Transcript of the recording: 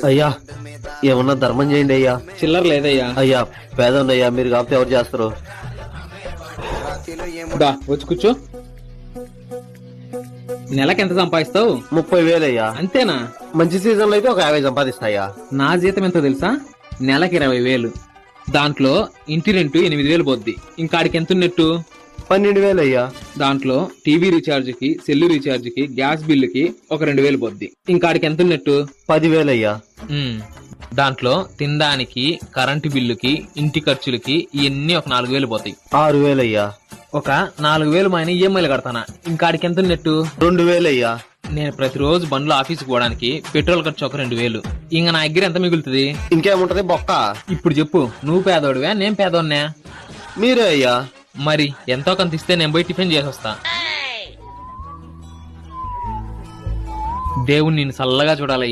అయ్యా ఏమన్నా ధర్మం చేయండి అయ్యా. చిల్లర లేదయ్యా. అయ్యా పేదోండి మీరు కాకపోతే ఎవరు చేస్తారు? వచ్చి కూర్చో. నెలకి ఎంత సంపాదిస్తావు? 30,000 అయ్యా. అంతేనా? మంచి సీజన్ లో అయితే ఒక 50 సంపాదిస్తాయా. నా జీతం ఎంతో తెలుసా? నెలకి 20,000. దాంట్లో ఇంటి రెంట్ 8,000 పోద్ది. ఇంకాడికి ఎంత ఉన్నట్టు? 12,000 అయ్యా. దాంట్లో టీవీ రీఛార్జ్ కి, సెల్లు రీఛార్జ్ కి, గ్యాస్ బిల్లుకి ఒక 2,000 పోద్ది. ఇంకాడికి ఎంత ఉన్నట్టు? 10,000 అయ్యా. దాంట్లో తినడానికి, కరెంటు బిల్లుకి, ఇంటి ఖర్చులకి ఇవన్నీ ఒక 4,000 పోతాయి. 6,000 అయ్యా. ఒక 4,000 మైన ఈఎంఐలు కడతానా. ఇంకాడికి ఎంత ఉన్నట్టు? 2,000 అయ్యా. నేను ప్రతిరోజు బండ్లో ఆఫీస్కి పోవడానికి పెట్రోల్ ఖర్చు ఒక 2,000. ఇంక నా దగ్గర ఎంత మిగులుతుంది? ఇంకేముంటది బొక్క. ఇప్పుడు చెప్పు, నువ్వు పేదోడివా నేను పేదోడ్నా? మీరే అయ్యా. మరి ఎంతో కొంత ఇస్తే నేను పోయి టిఫిన్ చేసొస్తా. దేవుణ్ణి నిన్ను చల్లగా చూడాలి.